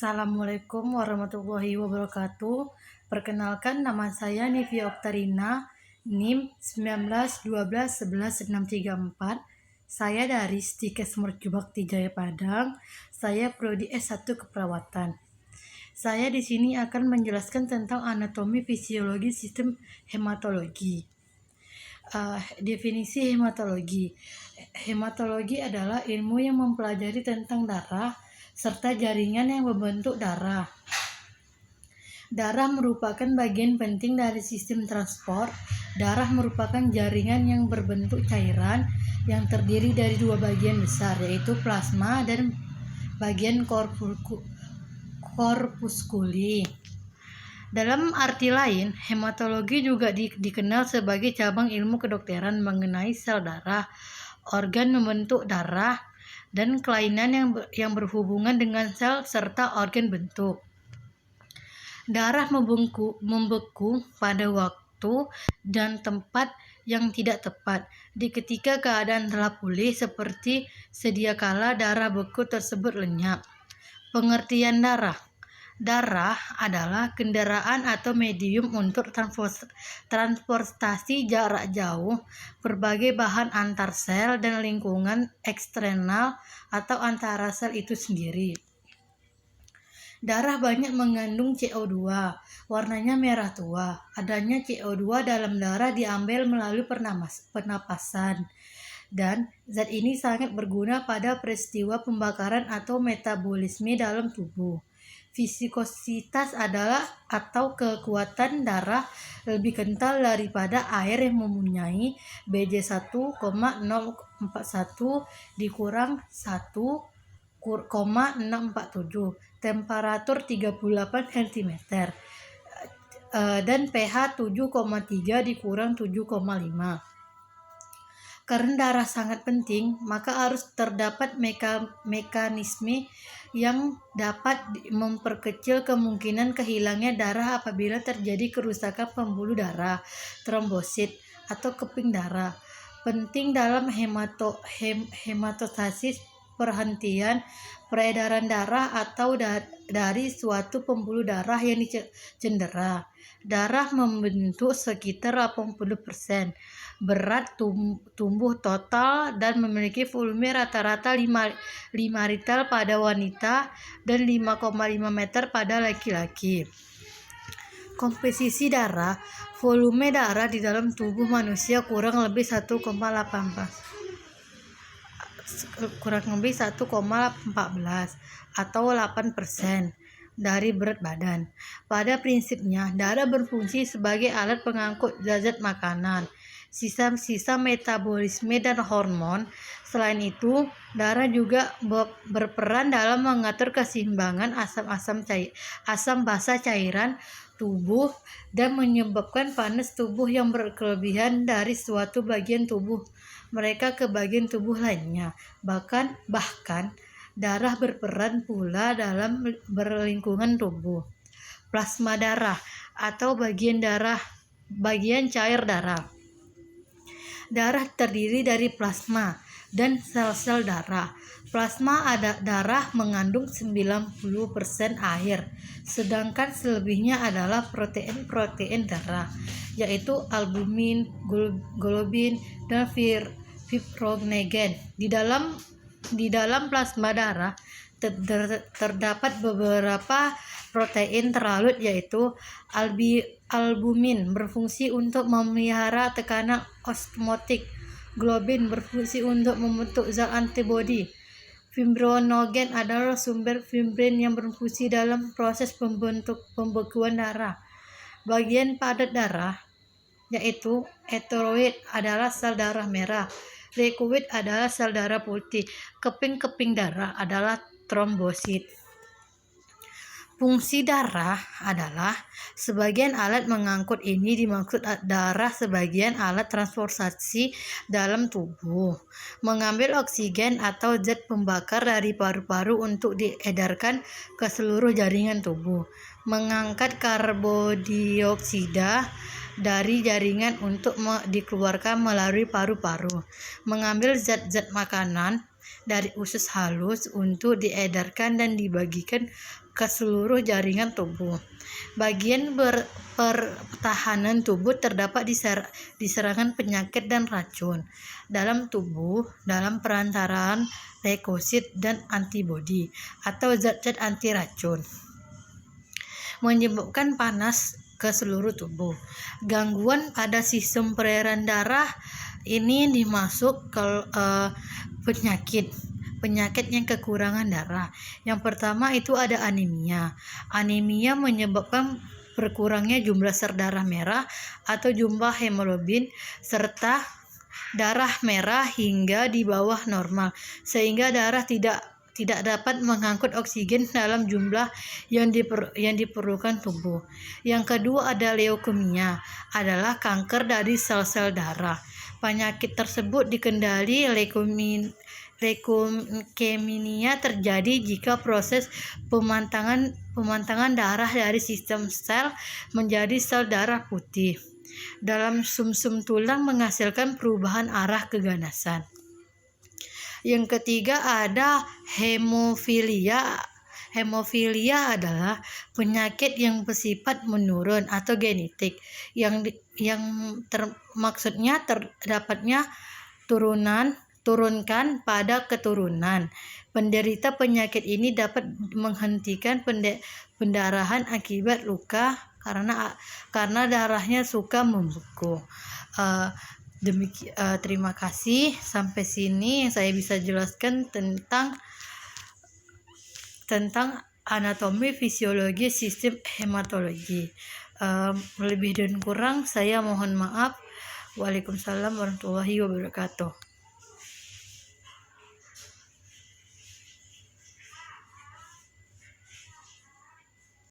Assalamualaikum warahmatullahi wabarakatuh. Perkenalkan, nama saya Nivia Oktarina, NIM 19 12 11 634. Saya dari Stikes Mercubakti Jaya Padang. Saya prodi S1 Keperawatan. Saya di sini akan menjelaskan tentang anatomi fisiologi sistem hematologi. Definisi hematologi. Hematologi adalah ilmu yang mempelajari tentang darah serta jaringan yang membentuk darah. Darah merupakan bagian penting dari sistem transport. Darah merupakan jaringan yang berbentuk cairan yang terdiri dari dua bagian besar, yaitu plasma dan bagian korpuskuli. Dalam arti lain, hematologi juga dikenal sebagai cabang ilmu kedokteran mengenai sel darah, organ membentuk darah, dan kelainan yang berhubungan dengan sel serta organ bentuk. Darah membeku pada waktu dan tempat yang tidak tepat. Ketika keadaan telah pulih seperti sedia kala, darah beku tersebut lenyap. Pengertian darah. Darah adalah kendaraan atau medium untuk transportasi jarak jauh berbagai bahan antar sel dan lingkungan eksternal atau antara sel itu sendiri. Darah banyak mengandung CO2, warnanya merah tua. Adanya CO2 dalam darah diambil melalui pernapasan. Dan zat ini sangat berguna pada peristiwa pembakaran atau metabolisme dalam tubuh. Viskositas adalah atau kekuatan darah lebih kental daripada air yang mempunyai Bj1,041 dikurang 1,647, temperatur 38 cm, dan pH 7,3 dikurang 7,5. Karena darah sangat penting, maka harus terdapat mekanisme yang dapat memperkecil kemungkinan kehilangnya darah apabila terjadi kerusakan pembuluh darah, trombosit, atau keping darah. Penting dalam hematostasis, perhentian peredaran darah atau dari suatu pembuluh darah yang cedera. Darah membentuk sekitar 80% berat tubuh total dan memiliki volume rata-rata 5 liter pada wanita dan 5,5 meter pada laki-laki. Komposisi darah. Volume darah di dalam tubuh manusia kurang lebih 1,14 atau 8% dari berat badan. Pada prinsipnya, darah berfungsi sebagai alat pengangkut zat makanan, sisa-sisa metabolisme dan hormon. Selain itu, darah juga berperan dalam mengatur keseimbangan asam basa cairan tubuh dan menyebabkan panas tubuh yang berkelebihan dari suatu bagian tubuh mereka ke bagian tubuh lainnya. Bahkan darah berperan pula dalam berlingkungan tubuh. Plasma darah atau bagian cair darah. Darah terdiri dari plasma dan sel-sel darah. Plasma darah mengandung 90% air, sedangkan selebihnya adalah protein darah, yaitu albumin, globin, dan fibrinogen. Di dalam plasma darah terdapat beberapa protein terlarut, yaitu albumin berfungsi untuk memelihara tekanan osmotik, globin berfungsi untuk membentuk zat antibodi, fibrinogen adalah sumber fibrin yang berfungsi dalam proses pembekuan darah. Bagian padat darah, yaitu eritrosit, adalah sel darah merah. Leukosit adalah sel darah putih. Keping-keping darah adalah trombosit. Fungsi darah adalah sebagian alat mengangkut. Ini dimaksud darah sebagian alat transportasi dalam tubuh, mengambil oksigen atau zat pembakar dari paru-paru untuk diedarkan ke seluruh jaringan tubuh, mengangkat karbondioksida dari jaringan untuk dikeluarkan melalui paru-paru, mengambil zat-zat makanan dari usus halus untuk diedarkan dan dibagikan ke seluruh jaringan tubuh. Bagian pertahanan tubuh terdapat di serangan penyakit dan racun dalam tubuh dalam perantaraan leukosit dan antibodi atau zat-zat anti racun, menyebabkan panas ke seluruh tubuh. Gangguan pada sistem peredaran darah ini dimasuk ke penyakit yang kekurangan darah. Yang pertama itu ada anemia. Anemia menyebabkan berkurangnya jumlah sel darah merah atau jumlah hemoglobin serta darah merah hingga di bawah normal, sehingga darah tidak dapat mengangkut oksigen dalam jumlah yang diperlukan tubuh. Yang kedua ada leukemia, adalah kanker dari sel-sel darah. Penyakit tersebut dikendali leukemia terjadi jika proses pemantangan darah dari sistem sel menjadi sel darah putih dalam sumsum tulang menghasilkan perubahan arah keganasan. Yang ketiga ada hemofilia. Hemofilia adalah penyakit yang bersifat menurun atau genetik maksudnya terdapatnya turunkan pada keturunan. Penderita penyakit ini dapat menghentikan pendarahan akibat luka karena darahnya suka membeku. Terima kasih. Sampai sini yang saya bisa jelaskan tentang anatomi fisiologi sistem hematologi. Lebih dan kurang saya mohon maaf. Waalaikumsalam warahmatullahi wabarakatuh.